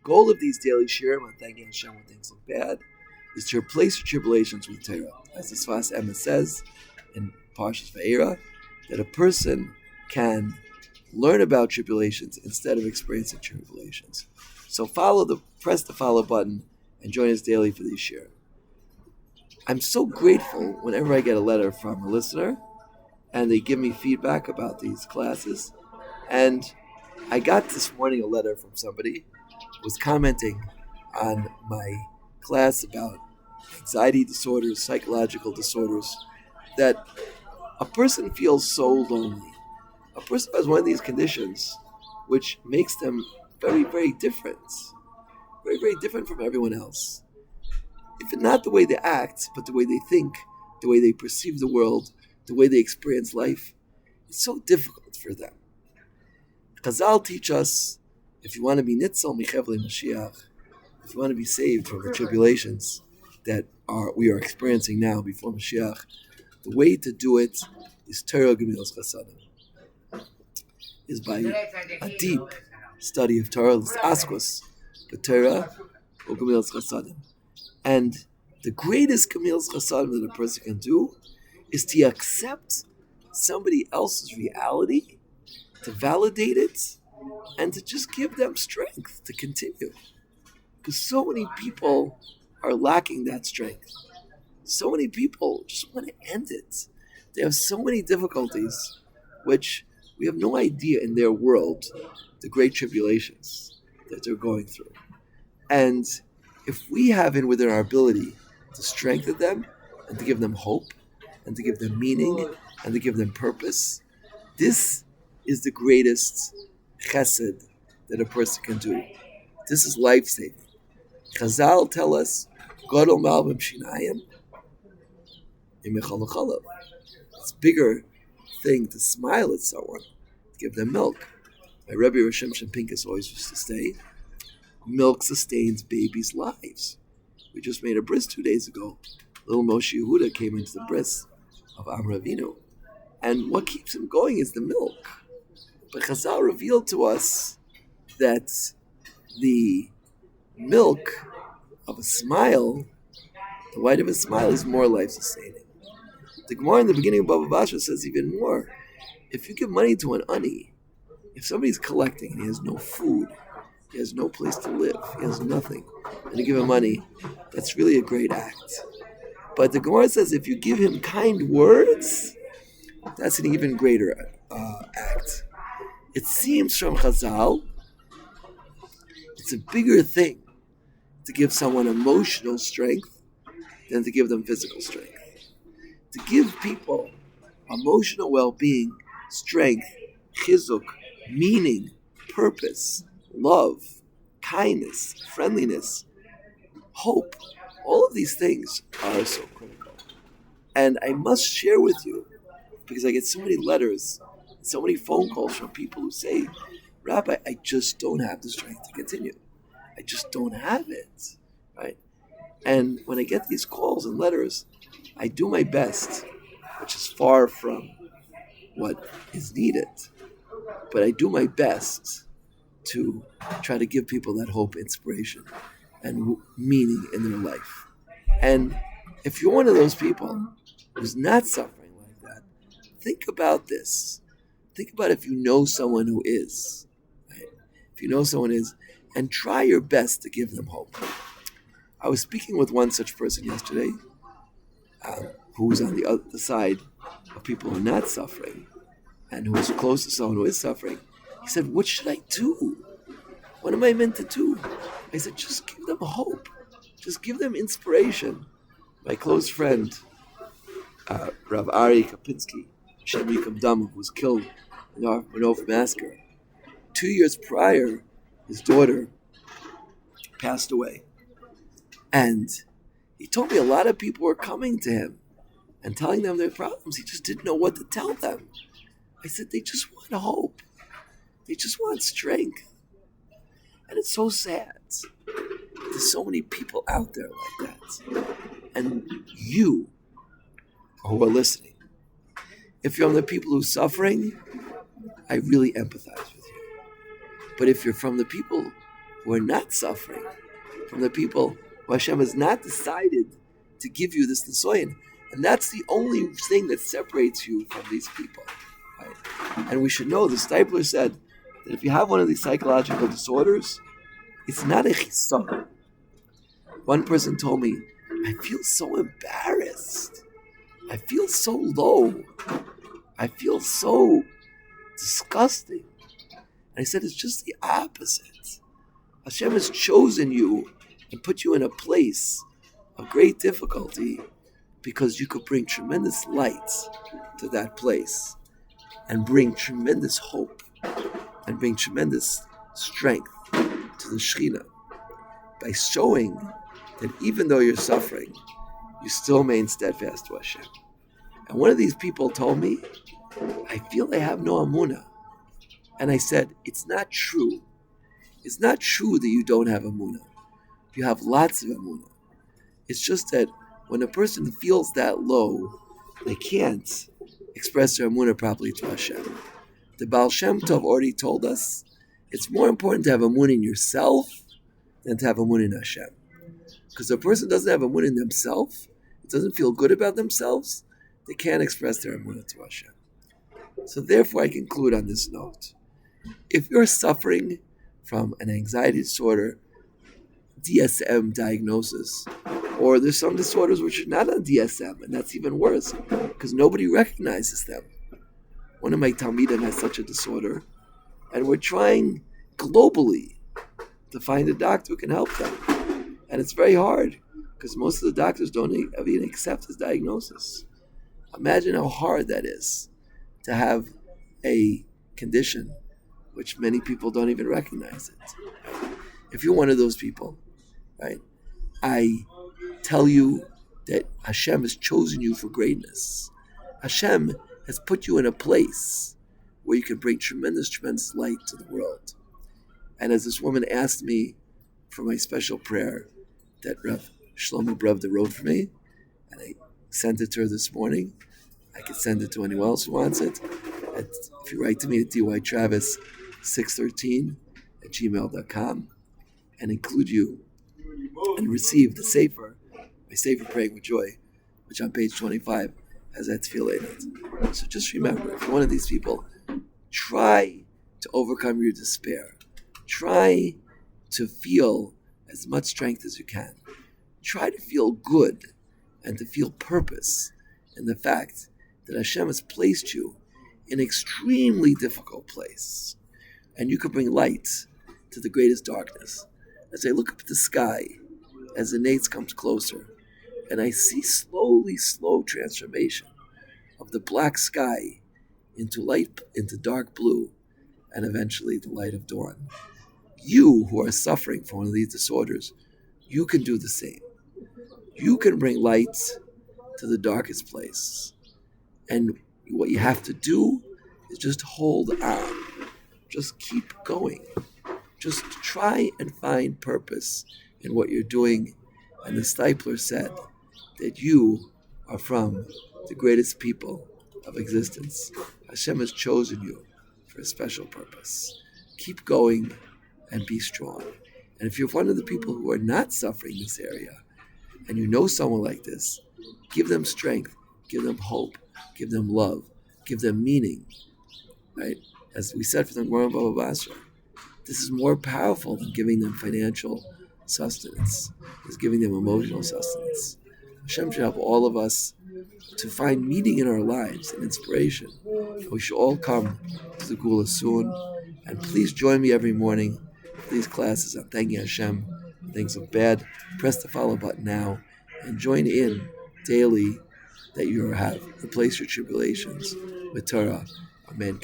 Goal of these daily shirim on thanking Hashem when things look bad is to replace your tribulations with Torah. As the Sfas Emes says in Parshas Va'era, that a person can learn about tribulations instead of experiencing tribulations. So press the follow button and join us daily for these shirim. I'm so grateful whenever I get a letter from a listener and they give me feedback about these classes. And I got this morning a letter from somebody who was commenting on my class about anxiety disorders, psychological disorders, that a person feels so lonely. A person has one of these conditions which makes them very, very different. Very, very different from everyone else. If not the way they act, but the way they think, the way they perceive the world, the way they experience life, it's so difficult for them. Chazal teach us, if you want to be nitzal michevle Mashiach, if you want to be saved from the tribulations that we are experiencing now before Mashiach, the way to do it is Torah Gemilas Chasadim, is by a deep study of Torah, Askos, the Torah or Gemilas Chasadim. And the greatest Gemilas Chasadim that a person can do is to accept somebody else's reality, to validate it, and to just give them strength to continue. Because so many people are lacking that strength. So many people just want to end it. They have so many difficulties, which we have no idea in their world, the great tribulations that they're going through. And if we have it within our ability to strengthen them and to give them hope and to give them meaning and to give them purpose, this is the greatest chesed that a person can do. This is life-saving. Chazal tell us, Gadol malbim shinayim imichal l'chalav. It's a bigger thing to smile at someone, to give them milk. My Rebbe Rosh Hashem Pinkus always used to say, milk sustains babies' lives. We just made a bris 2 days ago. Little Moshe Yehuda came into the bris of Amar Avinu. And what keeps him going is the milk. But Chazal revealed to us that the milk of a smile, the white of a smile, is more life-sustaining. The Gemara in the beginning of Bava Basra says even more. If you give money to an ani, if somebody's collecting and he has no food, he has no place to live, he has nothing, and you give him money, that's really a great act. But the Gemara says if you give him kind words, that's an even greater act. It seems from Chazal, it's a bigger thing to give someone emotional strength than to give them physical strength. To give people emotional well-being, strength, chizuk, meaning, purpose, love, kindness, friendliness, hope, all of these things are so critical. And I must share with you, because I get so many letters, so many phone calls from people who say, Rabbi, I just don't have the strength to continue. I just don't have it, right? And when I get these calls and letters, I do my best, which is far from what is needed, but I do my best to try to give people that hope, inspiration, and meaning in their life. And if you're one of those people who's not suffering like that, think about this. Think about if you know someone who is, right? If you know someone is, and try your best to give them hope. I was speaking with one such person yesterday, who was on the other side of people who are not suffering, and who was close to someone who is suffering. He said, what should I do? What am I meant to do? I said, just give them hope. Just give them inspiration. My close friend, Rav Ari Kapinski, Hashem Yikam Dam, who was killed in the Arnov massacre. 2 years prior, his daughter passed away. And he told me a lot of people were coming to him and telling them their problems. He just didn't know what to tell them. I said, they just want hope. They just want strength. And it's so sad. There's so many people out there like that. And you who are listening, if you're from the people who are suffering, I really empathize with you. But if you're from the people who are not suffering, from the people who Hashem has not decided to give you this nisoyin. And that's the only thing that separates you from these people. Right? And we should know, the Stipler said that if you have one of these psychological disorders, it's not a chisaron. One person told me, I feel so embarrassed. I feel so low. I feel so disgusting. And I said, it's just the opposite. Hashem has chosen you and put you in a place of great difficulty because you could bring tremendous light to that place and bring tremendous hope and bring tremendous strength to the Shekhinah by showing that even though you're suffering, you still remain steadfast to Hashem. And one of these people told me, I feel I have no amunah. And I said, it's not true. It's not true that you don't have amunah. You have lots of amunah. It's just that when a person feels that low, they can't express their amunah properly to Hashem. The Baal Shem Tov already told us it's more important to have amunah in yourself than to have amunah in Hashem. Because if a person doesn't have amunah in themselves, it doesn't feel good about themselves, they can't express their amunah to Hashem. So therefore I conclude on this note. If you're suffering from an anxiety disorder, DSM diagnosis, or there's some disorders which are not on DSM, and that's even worse, because nobody recognizes them. One of my Talmidim has such a disorder, and we're trying globally to find a doctor who can help them. And it's very hard, because most of the doctors don't even accept his diagnosis. Imagine how hard that is, to have a condition which many people don't even recognize it. If you're one of those people, right, I tell you that Hashem has chosen you for greatness. Hashem has put you in a place where you can bring tremendous, tremendous light to the world. And as this woman asked me for my special prayer that Rav Shlomo Bravda wrote for me, and I sent it to her this morning, I could send it to anyone else who wants it. If you write to me at dytravis613@gmail.com and include you and receive the Sefer, my Sefer Praying with Joy, which on page 25 has that tefillah in it. So just remember, if you're one of these people, try to overcome your despair. Try to feel as much strength as you can. Try to feel good and to feel purpose in the fact that Hashem has placed you in an extremely difficult place. And you can bring light to the greatest darkness. As I look up at the sky, as the nates comes closer, and I see slow transformation of the black sky into light, into dark blue, and eventually the light of dawn. You who are suffering from one of these disorders, you can do the same. You can bring light to the darkest place. And what you have to do is just hold on. Just keep going. Just try and find purpose in what you're doing. And the Stipler said that you are from the greatest people of existence. Hashem has chosen you for a special purpose. Keep going and be strong. And if you're one of the people who are not suffering this area, and you know someone like this, give them strength, give them hope, give them love, give them meaning. Right? As we said for the Gemara Baba Basra, this is more powerful than giving them financial sustenance. It's giving them emotional sustenance. Hashem should help all of us to find meaning in our lives and inspiration. We should all come to the Gula soon. And please join me every morning for these classes on thanking Hashem for things of bad. Press the follow button now and join in daily that you have replaced your tribulations with Torah. Amen.